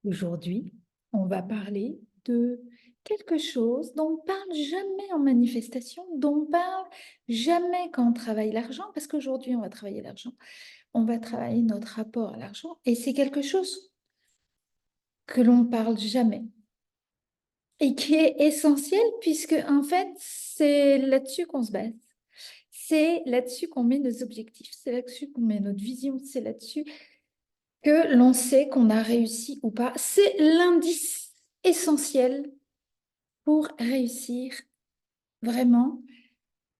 Aujourd'hui, on va parler de quelque chose dont on parle jamais en manifestation, dont on parle jamais quand on travaille l'argent, parce qu'aujourd'hui, on va travailler l'argent, on va travailler notre rapport à l'argent, et c'est quelque chose que l'on ne parle jamais et qui est essentiel puisque, en fait, c'est là-dessus qu'on se base. C'est là-dessus qu'on met nos objectifs, c'est là-dessus qu'on met notre vision, c'est là-dessus que l'on sait qu'on a réussi ou pas. C'est l'indice essentiel pour réussir vraiment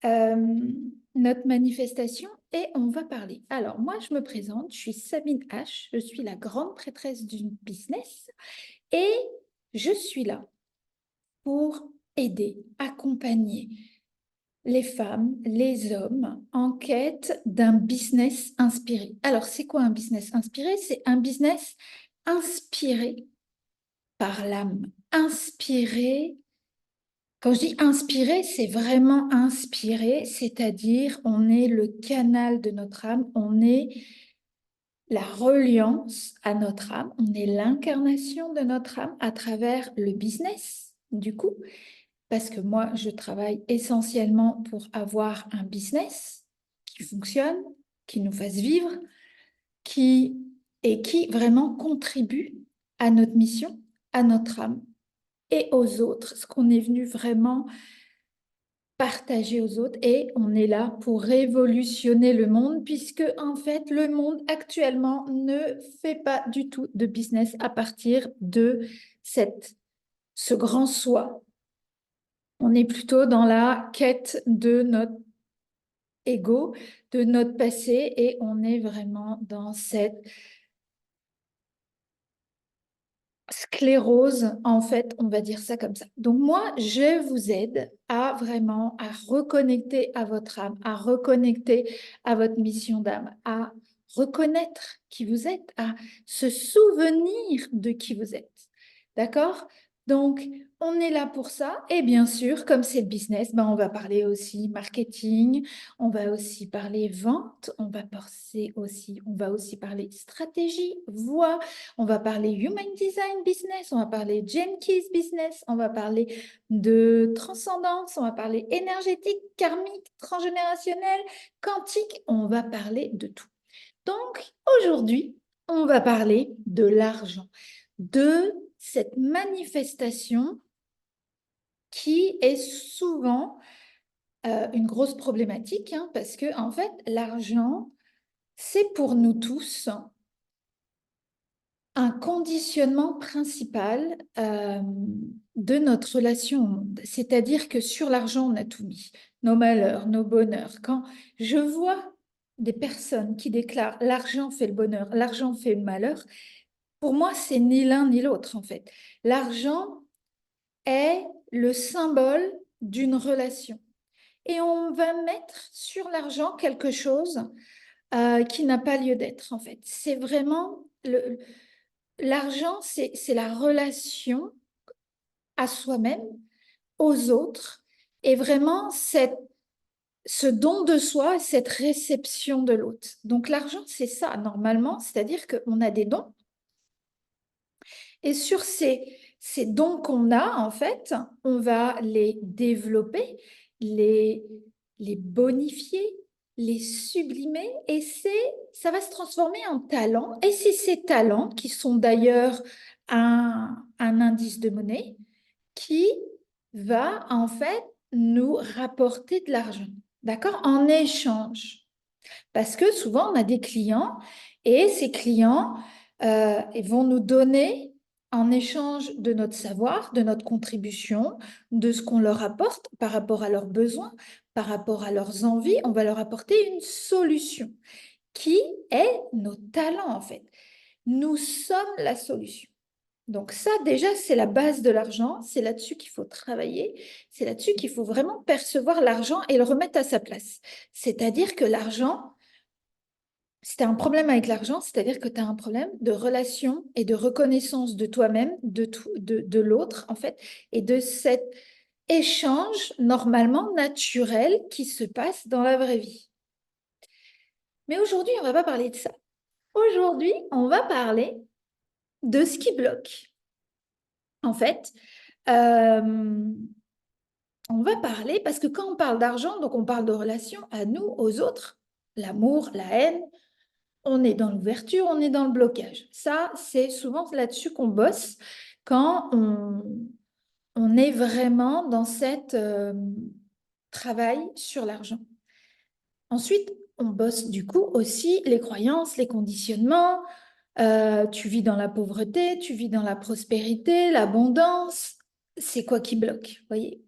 euh, notre manifestation et on va parler. Alors, moi, je me présente, je suis Sabine H, je suis la grande prêtresse du business et je suis là pour aider, accompagner les femmes, les hommes en quête d'un business inspiré. Alors, c'est quoi un business inspiré? C'est un business inspiré par l'âme, inspiré. Quand je dis inspiré, c'est vraiment inspiré, c'est-à-dire on est le canal de notre âme, on est la reliance à notre âme, on est l'incarnation de notre âme à travers le business, du coup, parce que moi, je travaille essentiellement pour avoir un business qui fonctionne, qui nous fasse vivre, qui et qui vraiment contribue à notre mission, à notre âme et aux autres, ce qu'on est venu vraiment partager aux autres et on est là pour révolutionner le monde puisque en fait le monde actuellement ne fait pas du tout de business à partir de ce grand soi. On est plutôt dans la quête de notre ego, de notre passé et on est vraiment dans cette sclérose, en fait, on va dire ça comme ça. Donc moi, je vous aide à vraiment à reconnecter à votre âme, à reconnecter à votre mission d'âme, à reconnaître qui vous êtes, à se souvenir de qui vous êtes. D'accord? Donc, on est là pour ça. Et bien sûr, comme c'est le business, ben, on va parler aussi marketing, on va aussi parler vente, on va aussi parler stratégie, voix, on va parler Human Design Business, on va parler Gene Keys Business, on va parler de transcendance, on va parler énergétique, karmique, transgénérationnel, quantique, on va parler de tout. Donc, aujourd'hui, on va parler de l'argent, de cette manifestation qui est souvent une grosse problématique, hein, parce que, en fait, l'argent, c'est pour nous tous un conditionnement principal de notre relation au monde. C'est-à-dire que sur l'argent, on a tout mis, nos malheurs, nos bonheurs. Quand je vois des personnes qui déclarent l'argent fait le bonheur, l'argent fait le malheur, pour moi, c'est ni l'un ni l'autre en fait. L'argent est le symbole d'une relation. Et on va mettre sur l'argent quelque chose qui n'a pas lieu d'être en fait. C'est vraiment l'argent, c'est la relation à soi-même, aux autres, et vraiment ce don de soi, cette réception de l'autre. Donc l'argent, c'est ça, normalement, c'est-à-dire qu'on a des dons, et sur ces dons qu'on a, en fait, on va les développer, les, les bonifier, les sublimer, et ça va se transformer en talents. Et c'est ces talents qui sont d'ailleurs un indice de monnaie qui va en fait nous rapporter de l'argent, d'accord, en échange. Parce que souvent, on a des clients et ces clients ils vont nous donner en échange de notre savoir, de notre contribution, de ce qu'on leur apporte par rapport à leurs besoins, par rapport à leurs envies, on va leur apporter une solution qui est nos talents en fait. Nous sommes la solution. Donc ça, déjà, c'est la base de l'argent. C'est là-dessus qu'il faut travailler. C'est là-dessus qu'il faut vraiment percevoir l'argent et le remettre à sa place. C'est-à-dire que l'argent, si tu as un problème avec l'argent, c'est-à-dire que tu as un problème de relation et de reconnaissance de toi-même, de l'autre, en fait, et de cet échange normalement naturel qui se passe dans la vraie vie. Mais aujourd'hui, on ne va pas parler de ça. Aujourd'hui, on va parler de ce qui bloque. En fait, euh, on va parler, parce que quand on parle d'argent, donc on parle de relations à nous, aux autres, l'amour, la haine, on est dans l'ouverture, on est dans le blocage. Ça, c'est souvent là-dessus qu'on bosse quand on est vraiment dans cette travail sur l'argent. Ensuite, on bosse du coup aussi les croyances, les conditionnements. Tu vis dans la pauvreté, tu vis dans la prospérité, l'abondance. C'est quoi qui bloque, voyez?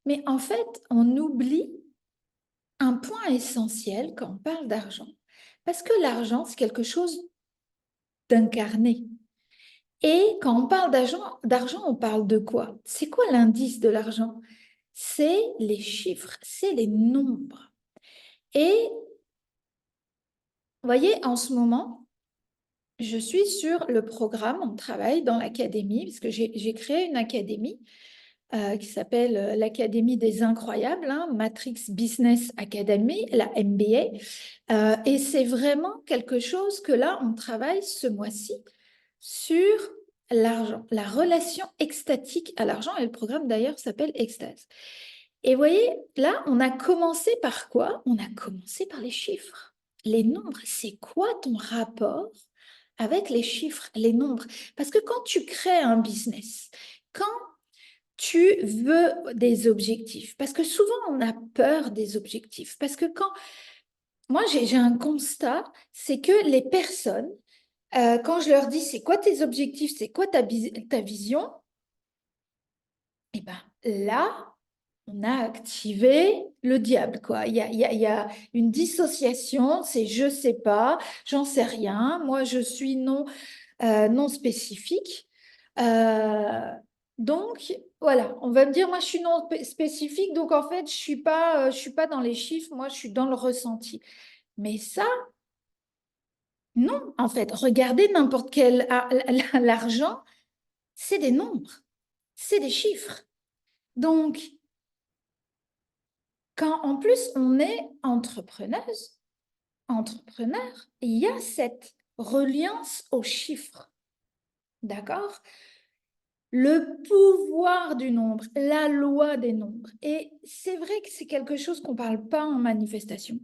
Mais en fait, on oublie un point essentiel quand on parle d'argent. Parce que l'argent, c'est quelque chose d'incarné. Et quand on parle d'argent, on parle de quoi? C'est quoi l'indice de l'argent? C'est les chiffres, c'est les nombres. Et vous voyez, en ce moment, je suis sur le programme, on travaille dans l'académie, parce que j'ai créé une académie qui s'appelle l'Académie des Incroyables, hein, Matrix Business Academy, la MBA. Et c'est vraiment quelque chose que là, on travaille ce mois-ci sur l'argent, la relation extatique à l'argent. Et le programme d'ailleurs s'appelle Extase. Et vous voyez, là, on a commencé par quoi? On a commencé par les chiffres. Les nombres, c'est quoi ton rapport avec les chiffres, les nombres? Parce que quand tu crées un business, quand tu veux des objectifs, parce que souvent on a peur des objectifs, parce que quand moi j'ai un constat, c'est que les personnes, quand je leur dis c'est quoi tes objectifs, c'est quoi ta vision, et ben là, on a activé le diable, quoi. Il y a une dissociation, c'est je sais pas, j'en sais rien, moi je suis non spécifique. Euh, donc, voilà, on va me dire, moi, je suis non spécifique, donc en fait, je suis pas dans les chiffres, moi, je suis dans le ressenti. Mais ça, non, en fait, regardez n'importe quel l'argent, c'est des nombres, c'est des chiffres. Donc, quand en plus on est entrepreneuse, entrepreneur, il y a cette reliance aux chiffres, d'accord? Le pouvoir du nombre, la loi des nombres. Et c'est vrai que c'est quelque chose qu'on ne parle pas en manifestation,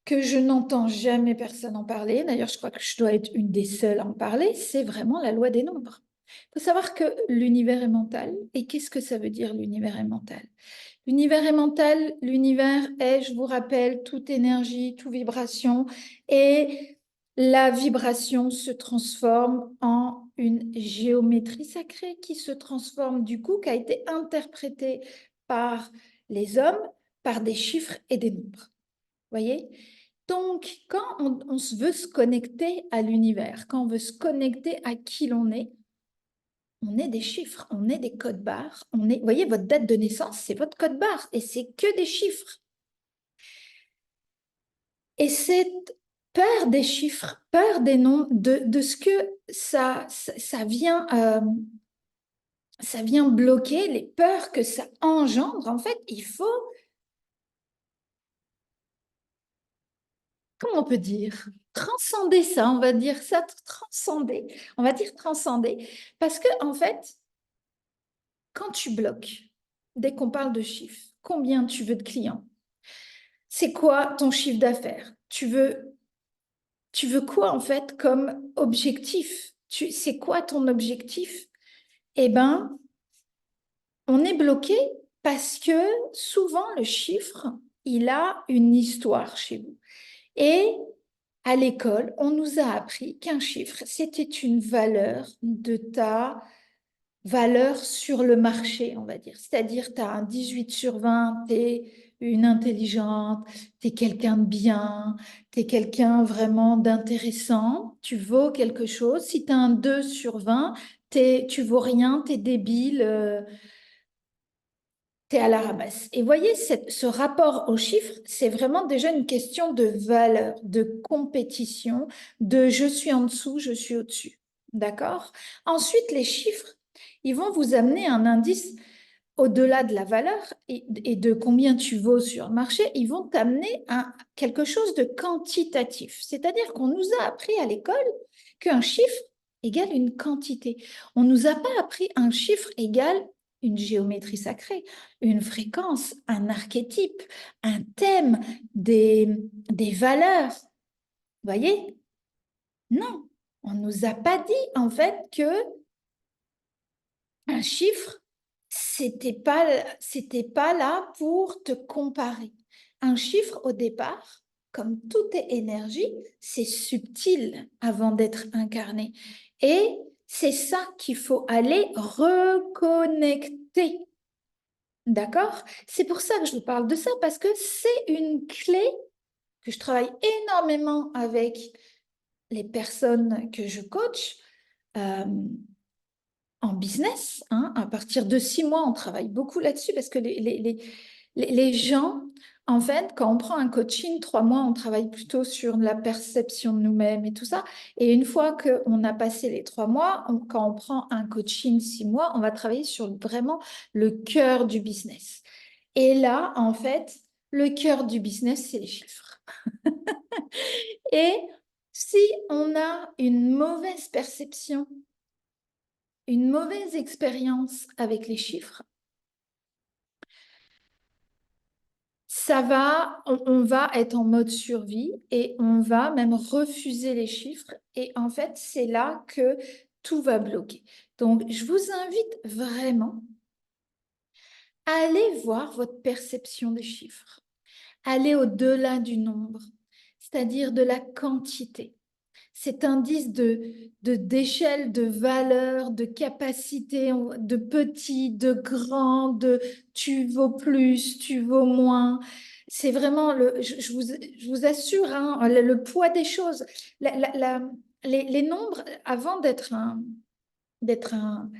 que je n'entends jamais personne en parler. D'ailleurs, je crois que je dois être une des seules à en parler. C'est vraiment la loi des nombres. Il faut savoir que l'univers est mental. Et qu'est-ce que ça veut dire l'univers est mental? L'univers est mental, l'univers est, je vous rappelle, toute énergie, toute vibration, et la vibration se transforme en une géométrie sacrée qui se transforme du coup, qui a été interprétée par les hommes, par des chiffres et des nombres. Voyez? Donc, quand on veut se connecter à l'univers, quand on veut se connecter à qui l'on est, on est des chiffres, on est des codes barres. Vous voyez, votre date de naissance, c'est votre code barre et c'est que des chiffres. Et cette peur des chiffres, peur des noms, de ce que ça vient bloquer, les peurs que ça engendre, en fait, il faut, comment on peut dire, transcender ça, on va dire ça, transcender, on va dire transcender, parce que en fait, quand tu bloques, dès qu'on parle de chiffres, combien tu veux de clients? C'est quoi ton chiffre d'affaires? Tu veux quoi en fait comme objectif? C'est quoi ton objectif? Eh bien, on est bloqué parce que souvent le chiffre, il a une histoire chez vous. Et à l'école, on nous a appris qu'un chiffre, c'était une valeur de ta valeur sur le marché, on va dire. C'est-à-dire, tu as un 18 sur 20, tu es une intelligente, tu es quelqu'un de bien, tu es quelqu'un vraiment d'intéressant, tu vaux quelque chose. Si tu as un 2 sur 20, tu vaux rien, tu es débile, tu es à la ramasse. Et voyez, ce rapport aux chiffres, c'est vraiment déjà une question de valeur, de compétition, de je suis en dessous, je suis au-dessus. D'accord? Ensuite, les chiffres, ils vont vous amener un indice. au-delà de la valeur et de combien tu vaux sur le marché, ils vont t'amener à quelque chose de quantitatif. C'est-à-dire qu'on nous a appris à l'école qu'un chiffre égale une quantité. On ne nous a pas appris un chiffre égale une géométrie sacrée, une fréquence, un archétype, un thème, des valeurs. Vous voyez? Non, on ne nous a pas dit en fait que un chiffre, c'était pas là pour te comparer. Un chiffre au départ, comme toute énergie, c'est subtil avant d'être incarné. Et c'est ça qu'il faut aller reconnecter. D'accord? C'est pour ça que je vous parle de ça, parce que c'est une clé que je travaille énormément avec les personnes que je coach. Euh, en business, hein, à partir de 6 mois, on travaille beaucoup là-dessus parce que les gens, en fait, quand on prend un coaching, 3 mois, on travaille plutôt sur la perception de nous-mêmes et tout ça. Et une fois qu'on a passé les 3 mois, quand on prend un coaching 6 mois, on va travailler sur vraiment le cœur du business. Et là, en fait, le cœur du business, c'est les chiffres. Et si on a une mauvaise perception, une mauvaise expérience avec les chiffres, on va être en mode survie et on va même refuser les chiffres. Et en fait, c'est là que tout va bloquer. Donc, je vous invite vraiment à aller voir votre perception des chiffres, aller au-delà du nombre, c'est-à-dire de la quantité. Cet indice d'échelle, de valeur, de capacité, de petit, de grand, de tu vaux plus, tu vaux moins. C'est vraiment, je vous assure, hein, le poids des choses. Les nombres, avant d'être un, d'être un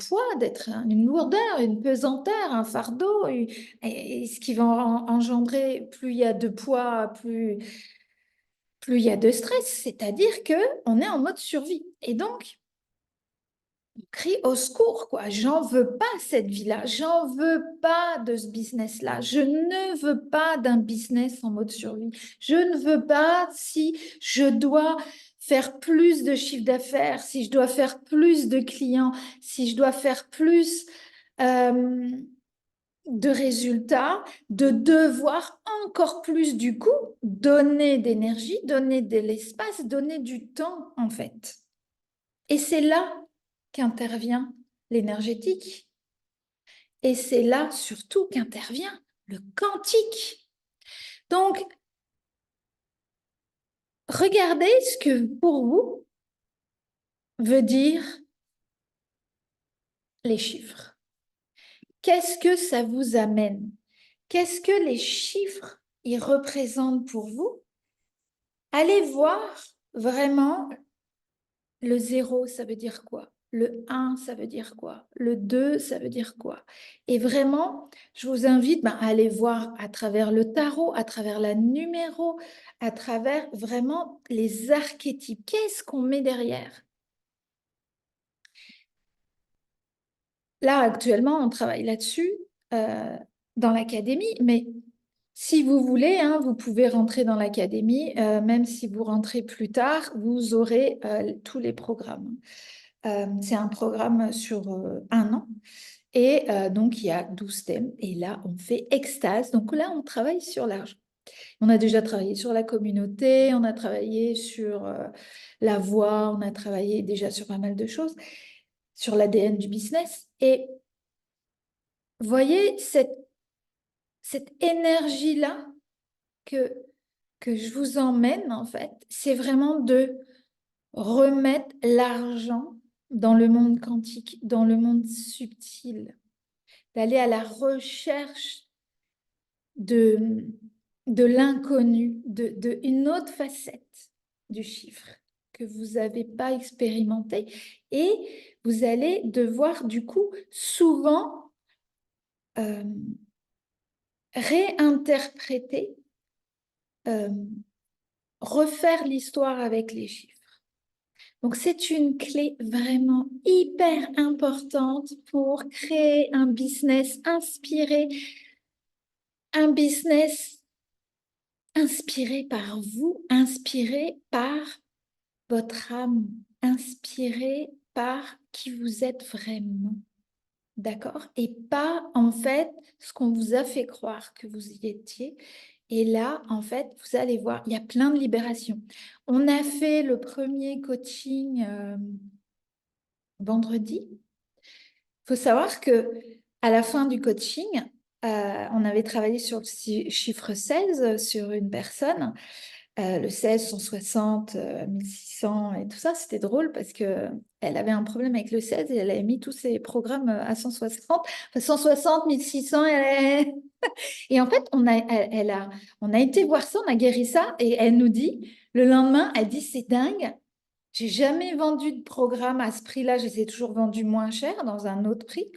poids, d'être une lourdeur, une pesanteur, un fardeau, et ce qui va engendrer, plus il y a de poids, plus il y a de stress, c'est-à-dire que on est en mode survie. Et donc, on crie au secours, quoi. J'en veux pas cette vie-là, j'en veux pas de ce business-là, je ne veux pas d'un business en mode survie. Je ne veux pas si je dois faire plus de chiffre d'affaires, si je dois faire plus de clients, si je dois faire plus de résultats, de devoir encore plus du coup donner d'énergie, donner de l'espace, donner du temps en fait. Et c'est là qu'intervient l'énergétique. Et c'est là surtout qu'intervient le quantique. Donc, regardez ce que pour vous veut dire les chiffres. Qu'est-ce que ça vous amène? Qu'est-ce que les chiffres y représentent pour vous? Allez voir vraiment le 0, ça veut dire quoi? Le 1, ça veut dire quoi? Le 2, ça veut dire quoi? Et vraiment, je vous invite à aller voir à travers le tarot, à travers la numéro, à travers vraiment les archétypes. Qu'est-ce qu'on met derrière? Là, actuellement, on travaille là-dessus dans l'académie, mais si vous voulez, hein, vous pouvez rentrer dans l'académie, même si vous rentrez plus tard, vous aurez tous les programmes. C'est un programme sur 1 an. Et donc, il y a 12 thèmes. Et là, on fait extase. Donc là, on travaille sur l'argent. On a déjà travaillé sur la communauté, on a travaillé sur la voix, on a travaillé déjà sur pas mal de choses, sur l'ADN du business. Et voyez cette énergie-là que, que je vous emmène, en fait, c'est vraiment de remettre l'argent dans le monde quantique, dans le monde subtil, d'aller à la recherche de, de l'inconnu, une autre facette du chiffre que vous n'avez pas expérimenté. Et vous allez devoir, du coup, souvent euh, réinterpréter, euh, refaire l'histoire avec les chiffres. Donc, c'est une clé vraiment hyper importante pour créer un business inspiré par vous, inspiré par votre âme, inspiré par qui vous êtes vraiment. D'accord? Et pas, en fait, ce qu'on vous a fait croire que vous y étiez. Et là, en fait, vous allez voir, il y a plein de libérations. On a fait le premier coaching vendredi. Il faut savoir que à la fin du coaching, on avait travaillé sur le chiffre 16 sur une personne. Le 16, 160, 1600 et tout ça, c'était drôle parce que elle avait un problème avec le 16 et elle avait mis tous ses programmes à 160. Enfin, 160, 1600, et en fait, on a été voir ça, on a guéri ça et elle nous dit, le lendemain, elle dit, c'est dingue, j'ai jamais vendu de programme à ce prix-là, je les ai toujours vendus moins cher dans un autre prix.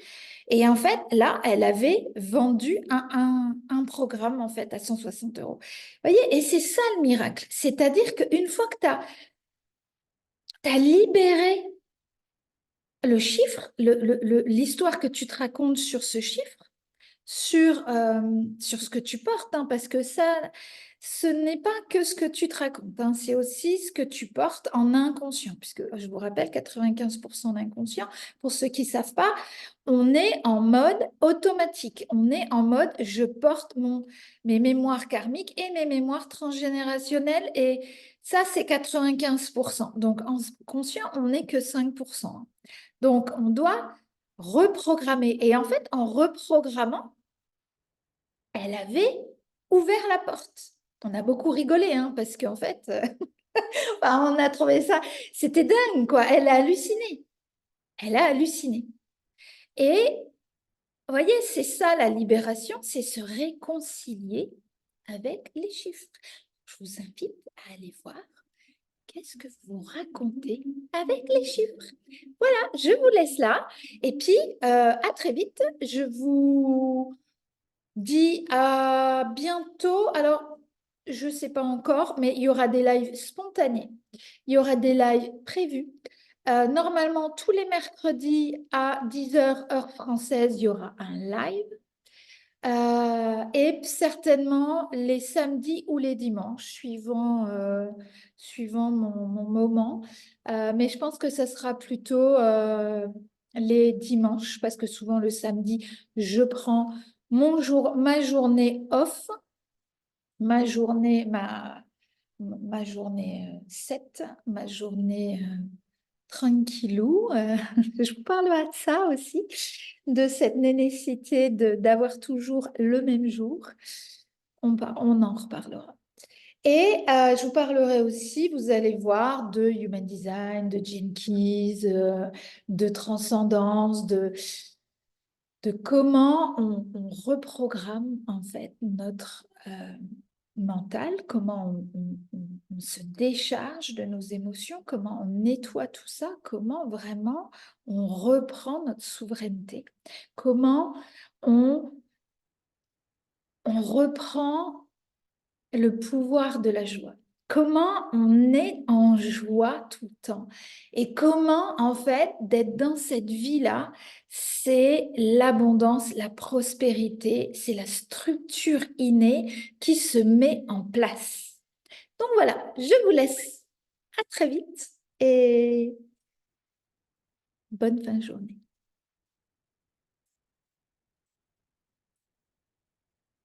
Et en fait, là, elle avait vendu un programme en fait à 160 euros. Vous voyez, et c'est ça le miracle. C'est-à-dire qu'une fois que tu as libéré le chiffre, l'histoire que tu te racontes sur ce chiffre, sur ce que tu portes, hein, parce que ça, ce n'est pas que ce que tu te racontes, hein, c'est aussi ce que tu portes en inconscient, puisque je vous rappelle, 95% d'inconscient, pour ceux qui ne savent pas, on est en mode automatique, on est en mode je porte mes mémoires karmiques et mes mémoires transgénérationnelles, et ça, c'est 95%. Donc, en conscient, on n'est que 5%. Hein. Donc, on doit reprogrammer. Et en fait, en reprogrammant, elle avait ouvert la porte. On a beaucoup rigolé, hein, parce qu'en fait, on a trouvé ça, c'était dingue, quoi. Elle a halluciné. Elle a halluciné. Et vous voyez, c'est ça la libération, c'est se réconcilier avec les chiffres. Je vous invite à aller voir qu'est-ce que vous racontez avec les chiffres. Voilà, je vous laisse là. Et puis, à très vite. Je vous dis à bientôt. Alors, je ne sais pas encore, mais il y aura des lives spontanés. Il y aura des lives prévus. Normalement, tous les mercredis à 10h heure française, il y aura un live. Et certainement les samedis ou les dimanches, suivant mon moment. Mais je pense que ça sera plutôt les dimanches, parce que souvent le samedi, je prends ma journée off, ma journée 7, ma journée tranquillou. Je vous parlerai de ça aussi, de cette nécessité d'avoir toujours le même jour. On en reparlera. Et je vous parlerai aussi, vous allez voir, de Human Design, de Gene Keys, de transcendance, de comment on reprogramme en fait notre mental, comment on se décharge de nos émotions, comment on nettoie tout ça, comment vraiment on reprend notre souveraineté, comment on reprend le pouvoir de la joie. Comment on est en joie tout le temps et comment en fait d'être dans cette vie-là, c'est l'abondance, la prospérité, c'est la structure innée qui se met en place. Donc voilà, je vous laisse. À très vite et bonne fin de journée.